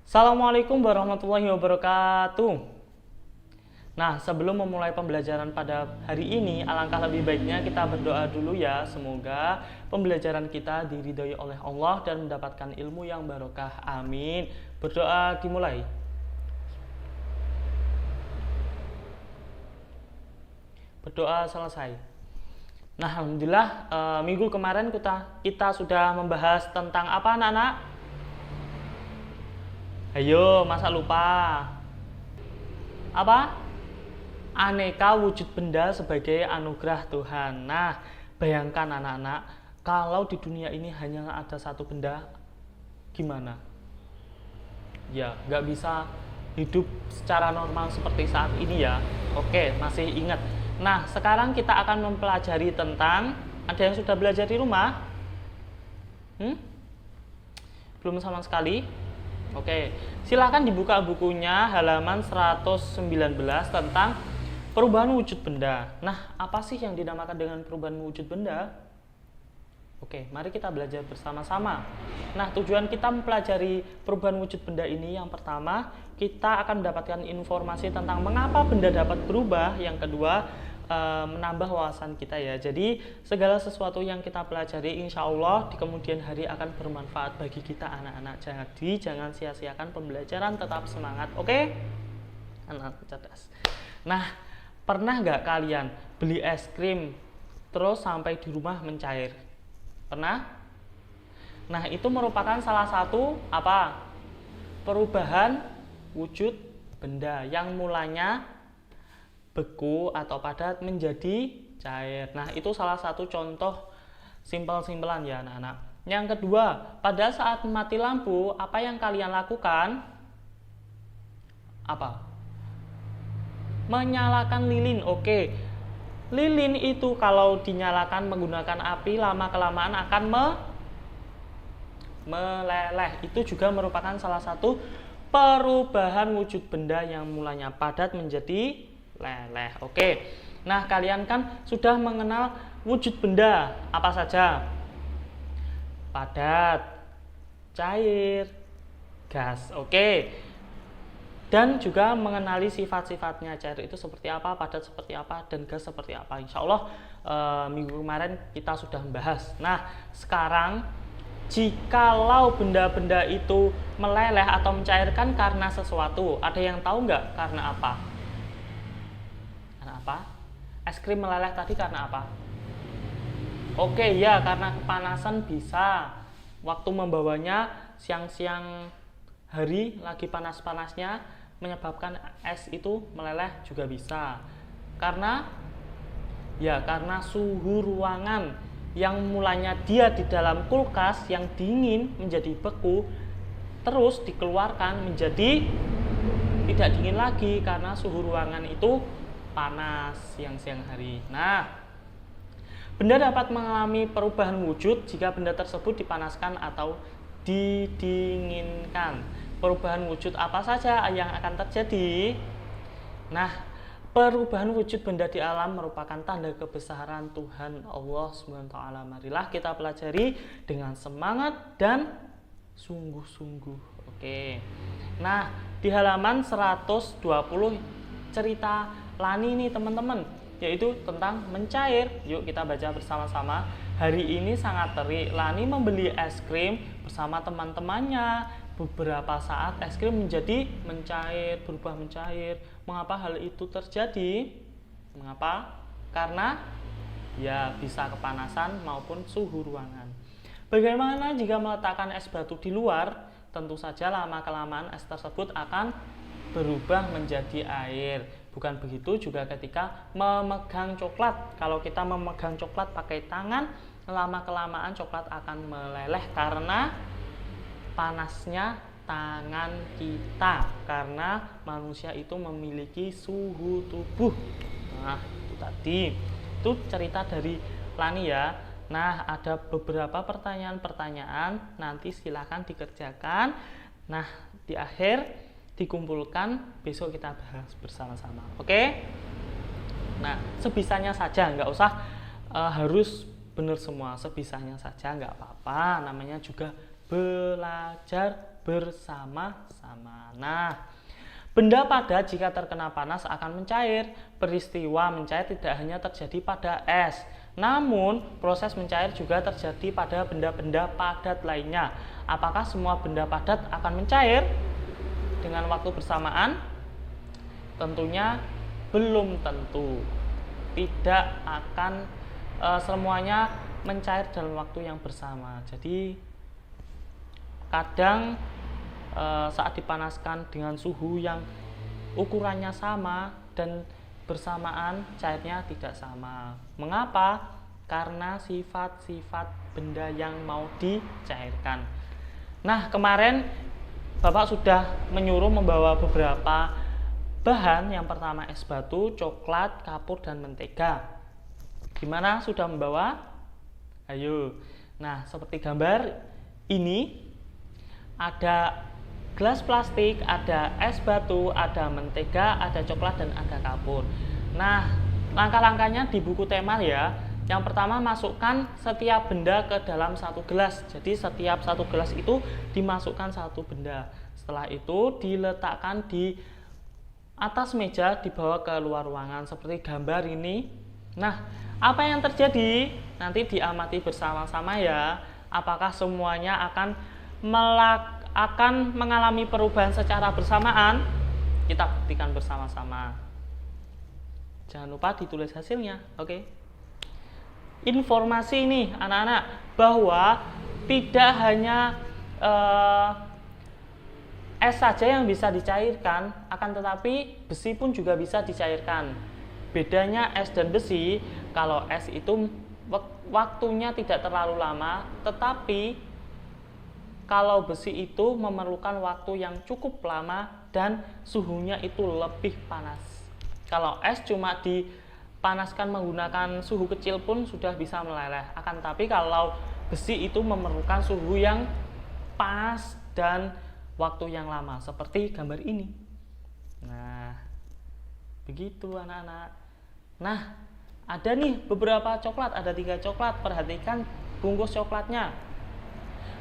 Assalamualaikum warahmatullahi wabarakatuh. Nah, sebelum memulai pembelajaran pada hari ini, alangkah lebih baiknya kita berdoa dulu ya. Semoga pembelajaran kita diridhoi oleh Allah dan mendapatkan ilmu yang barokah. Amin. Berdoa dimulai. Berdoa selesai. Nah, alhamdulillah minggu kemarin kita sudah membahas tentang apa, anak-anak? Ayo, masa lupa? Apa? Aneka wujud benda sebagai anugerah Tuhan. Nah, bayangkan anak-anak, kalau di dunia ini hanya ada satu benda, gimana? Ya, nggak bisa hidup secara normal seperti saat ini ya. Oke, masih ingat. Nah, sekarang kita akan mempelajari tentang, ada yang sudah belajar di rumah? Belum sama sekali? Oke, silahkan dibuka bukunya halaman 119 tentang perubahan wujud benda. Nah, apa sih yang dinamakan dengan perubahan wujud benda? Oke, mari kita belajar bersama-sama. Nah, tujuan kita mempelajari perubahan wujud benda ini, yang pertama, kita akan mendapatkan informasi tentang mengapa benda dapat berubah. Yang kedua, menambah wawasan kita ya. Jadi segala sesuatu yang kita pelajari insya Allah di kemudian hari akan bermanfaat bagi kita anak-anak. Jadi jangan sia-siakan pembelajaran, tetap semangat. Oke? Anak cerdas. Nah, pernah nggak kalian beli es krim terus sampai di rumah mencair? Pernah? Nah, itu merupakan salah satu apa? Perubahan wujud benda yang mulanya beku atau padat menjadi cair. Nah, itu salah satu contoh simpel-simpelan ya anak-anak. Yang kedua, pada saat mati lampu, apa yang kalian lakukan? Apa? Menyalakan lilin. Oke. Lilin itu kalau dinyalakan menggunakan api, lama-kelamaan akan meleleh. Itu juga merupakan salah satu perubahan wujud benda yang mulanya padat menjadi leleh. Oke. Nah, kalian kan sudah mengenal wujud benda apa saja? Padat, cair, gas. Oke. Dan juga mengenali sifat-sifatnya. Cair itu seperti apa, padat seperti apa, dan gas seperti apa. Insya Allah minggu kemarin kita sudah membahas. Nah, sekarang jikalau benda-benda itu meleleh atau mencairkan karena sesuatu, ada yang tahu nggak karena apa? Apa? Es krim meleleh tadi karena apa? Oke ya, karena kepanasan bisa. Waktu membawanya siang-siang hari lagi panas-panasnya menyebabkan es itu meleleh juga bisa. Karena suhu ruangan yang mulanya dia di dalam kulkas yang dingin menjadi beku, terus dikeluarkan menjadi tidak dingin lagi karena suhu ruangan itu panas siang-siang hari. Nah, benda dapat mengalami perubahan wujud jika benda tersebut dipanaskan atau didinginkan. Perubahan wujud apa saja yang akan terjadi? Nah, perubahan wujud benda di alam merupakan tanda kebesaran Tuhan Allah SWT. Marilah kita pelajari dengan semangat dan sungguh-sungguh. Oke. Nah, di halaman 120 cerita Lani nih teman-teman, yaitu tentang mencair. Yuk kita baca bersama-sama. Hari ini sangat terik, Lani membeli es krim bersama teman-temannya. Beberapa saat es krim menjadi mencair, berubah mencair. Mengapa hal itu terjadi? Mengapa? Karena ya bisa kepanasan maupun suhu ruangan. Bagaimana jika meletakkan es batu di luar? Tentu saja lama-kelamaan es tersebut akan berubah menjadi air. Bukan begitu juga ketika memegang coklat. Kalau kita memegang coklat pakai tangan, lama-kelamaan coklat akan meleleh karena panasnya tangan kita. Karena manusia itu memiliki suhu tubuh. Nah, itu tadi. Itu cerita dari Lani ya. Nah, ada beberapa pertanyaan-pertanyaan. Nanti silakan dikerjakan. Nah, di akhir dikumpulkan, besok kita bahas bersama-sama. Oke? Nah, sebisanya saja, nggak usah harus benar semua. Sebisanya saja nggak apa-apa, namanya juga belajar bersama-sama. Nah, benda padat jika terkena panas akan mencair. Peristiwa mencair tidak hanya terjadi pada es, namun proses mencair juga terjadi pada benda-benda padat lainnya. Apakah semua benda padat akan mencair dengan waktu bersamaan? Tentunya belum tentu. Tidak akan semuanya mencair dalam waktu yang bersama. Jadi kadang saat dipanaskan dengan suhu yang ukurannya sama dan bersamaan, cairnya tidak sama. Mengapa? Karena sifat-sifat benda yang mau dicairkan. Nah, kemarin Bapak sudah menyuruh membawa beberapa bahan. Yang pertama es batu, coklat, kapur, dan mentega. Gimana, sudah membawa? Ayo. Nah, seperti gambar ini, ada gelas plastik, ada es batu, ada mentega, ada coklat, dan ada kapur. Nah, langkah-langkahnya di buku tema ya. Yang pertama, masukkan setiap benda ke dalam satu gelas. Jadi setiap satu gelas itu dimasukkan satu benda. Setelah itu diletakkan di atas meja, dibawa ke luar ruangan seperti gambar ini. Nah, apa yang terjadi? Nanti diamati bersama-sama ya. Apakah semuanya akan mengalami perubahan secara bersamaan? Kita buktikan bersama-sama. Jangan lupa ditulis hasilnya, oke? Informasi ini anak-anak, bahwa tidak hanya es saja yang bisa dicairkan, akan tetapi besi pun juga bisa dicairkan. Bedanya es dan besi, kalau es itu waktunya tidak terlalu lama, tetapi kalau besi itu memerlukan waktu yang cukup lama dan suhunya itu lebih panas. Kalau es cuma dipanaskan menggunakan suhu kecil pun sudah bisa meleleh. Akan tapi kalau besi itu memerlukan suhu yang panas dan waktu yang lama, seperti gambar ini. Nah, begitu anak-anak. Nah, ada nih beberapa coklat, ada 3 coklat. Perhatikan bungkus coklatnya.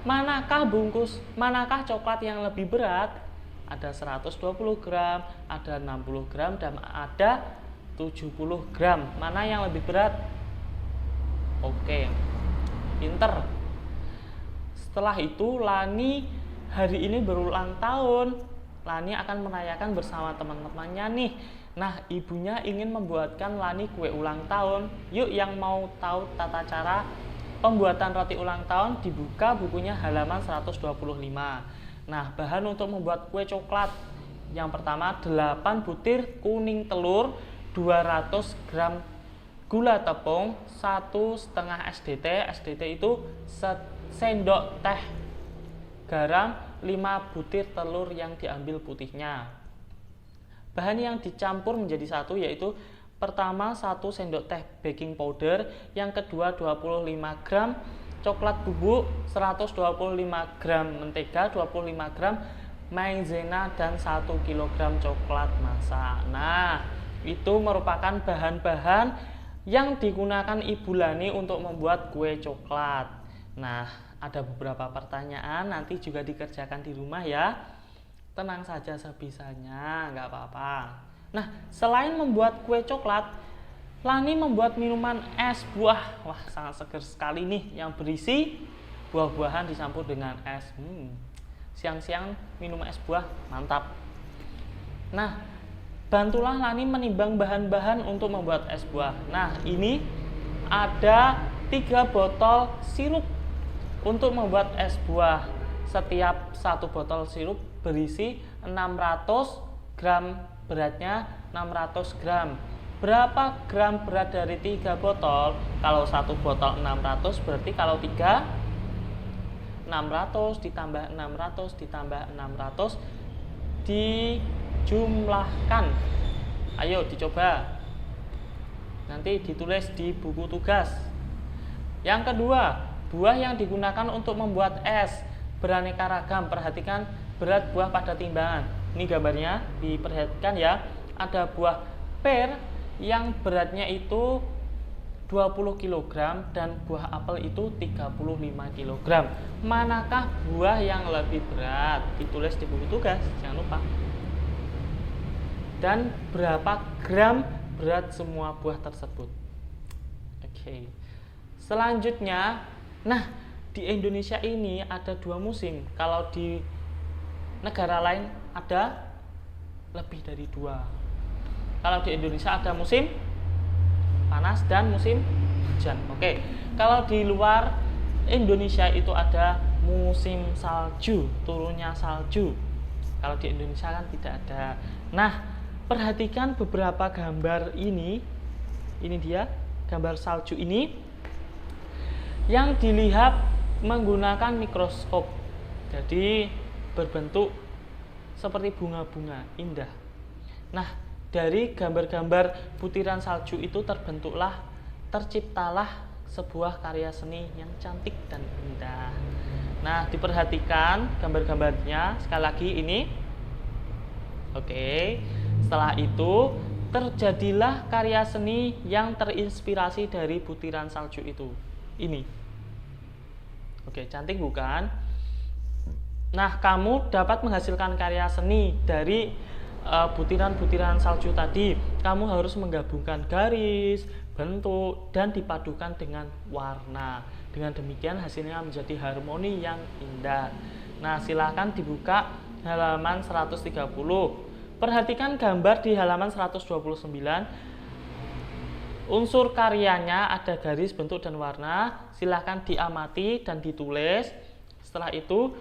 Manakah coklat yang lebih berat? Ada 120 gram, ada 60 gram, dan ada 70 gram. Mana yang lebih berat? Oke, pinter. Setelah itu Lani hari ini berulang tahun. Lani akan merayakan bersama teman-temannya nih. Nah, ibunya ingin membuatkan Lani kue ulang tahun. Yuk, yang mau tahu tata cara pembuatan roti ulang tahun, dibuka bukunya halaman 125. Nah, bahan untuk membuat kue coklat. Yang pertama, 8 butir kuning telur, 200 gram gula tepung, 1,5 SDT. SDT itu sendok teh garam, 5 butir telur yang diambil putihnya. Bahan yang dicampur menjadi satu yaitu pertama 1 sendok teh baking powder, yang kedua 25 gram coklat bubuk, 125 gram mentega, 25 gram maizena, dan 1 kg coklat masak. Nah, itu merupakan bahan-bahan yang digunakan Ibu Lani untuk membuat kue coklat. Nah, ada beberapa pertanyaan, nanti juga dikerjakan di rumah ya. Tenang saja sebisanya, nggak apa-apa. Nah, selain membuat kue coklat, Lani membuat minuman es buah. Wah, sangat segar sekali nih, yang berisi buah-buahan dicampur dengan es. Siang-siang minum es buah, mantap. Nah, bantulah Lani menimbang bahan-bahan untuk membuat es buah. Nah, ini ada 3 botol sirup untuk membuat es buah. Setiap 1 botol sirup berisi 600 gram, beratnya 600 gram. Berapa gram berat dari 3 botol? Kalau 1 botol 600, berarti kalau 3, 600 ditambah 600 ditambah 600 dijumlahkan. Ayo dicoba. Nanti ditulis di buku tugas. Yang kedua, buah yang digunakan untuk membuat es beraneka ragam. Perhatikan berat buah pada timbangan. Ini gambarnya, diperhatikan ya. Ada buah per yang beratnya itu 20 kg dan buah apel itu 35 kg. Manakah buah yang lebih berat? Ditulis di buku tugas, jangan lupa. Dan berapa gram berat semua buah tersebut? Oke. Selanjutnya, nah di Indonesia ini ada 2 musim. Kalau di negara lain ada lebih dari 2. Kalau di Indonesia ada musim panas dan musim hujan. Oke. Kalau di luar Indonesia itu ada musim salju, turunnya salju. Kalau di Indonesia kan tidak ada. Nah, perhatikan beberapa gambar ini. Ini dia gambar salju ini yang dilihat menggunakan mikroskop. Jadi berbentuk seperti bunga-bunga indah. Nah, dari gambar-gambar butiran salju itu terciptalah sebuah karya seni yang cantik dan indah. Nah, diperhatikan gambar-gambarnya sekali lagi ini. Oke. Setelah itu terjadilah karya seni yang terinspirasi dari butiran salju itu. Ini. Oke, cantik bukan? Nah, kamu dapat menghasilkan karya seni dari butiran-butiran salju tadi. Kamu harus menggabungkan garis, bentuk, dan dipadukan dengan warna. Dengan demikian hasilnya menjadi harmoni yang indah. Nah, silahkan dibuka halaman 130. Perhatikan gambar di halaman 129. Unsur karyanya ada garis, bentuk, dan warna. Silahkan diamati dan ditulis. Setelah itu,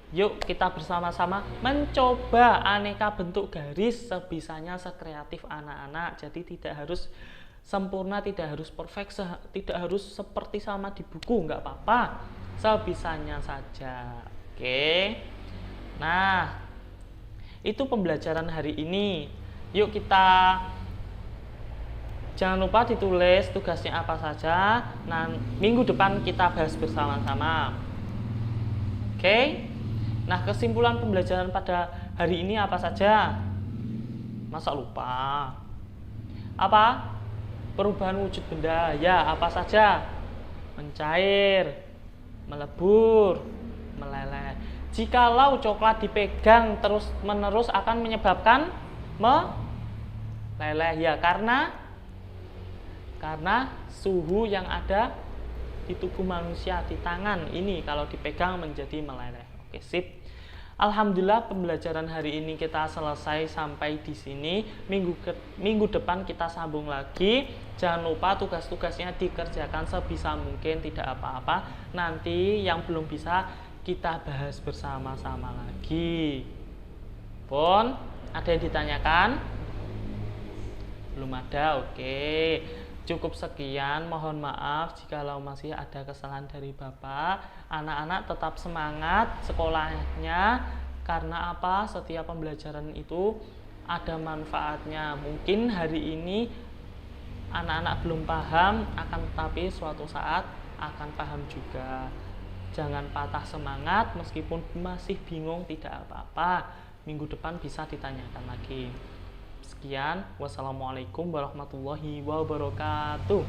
yuk kita bersama-sama mencoba aneka bentuk garis sebisanya, sekreatif anak-anak. Jadi tidak harus sempurna, tidak harus perfect, tidak harus seperti sama di buku, nggak apa-apa. Sebisanya saja. Oke. Nah, itu pembelajaran hari ini. Yuk kita jangan lupa ditulis tugasnya apa saja. Nah, minggu depan kita bahas bersama-sama. Oke. Nah, kesimpulan pembelajaran pada hari ini apa saja? Masa lupa? Apa? Perubahan wujud benda. Ya, apa saja? Mencair, melebur, meleleh. Jikalau coklat dipegang terus-menerus akan menyebabkan meleleh. Ya, karena suhu yang ada di tubuh manusia, di tangan ini kalau dipegang menjadi meleleh. Oke, sip. Alhamdulillah pembelajaran hari ini kita selesai sampai di sini. Minggu depan kita sambung lagi. Jangan lupa tugas-tugasnya dikerjakan sebisa mungkin, tidak apa-apa. Nanti yang belum bisa kita bahas bersama-sama lagi. Pon, ada yang ditanyakan? Belum ada, oke. Cukup sekian, mohon maaf jikalau masih ada kesalahan dari Bapak. Anak-anak tetap semangat sekolahnya, karena apa? Setiap pembelajaran itu ada manfaatnya. Mungkin hari ini anak-anak belum paham, akan tetapi suatu saat akan paham juga. Jangan patah semangat, meskipun masih bingung tidak apa-apa. Minggu depan bisa ditanyakan lagi. Sekian, wassalamualaikum warahmatullahi wabarakatuh.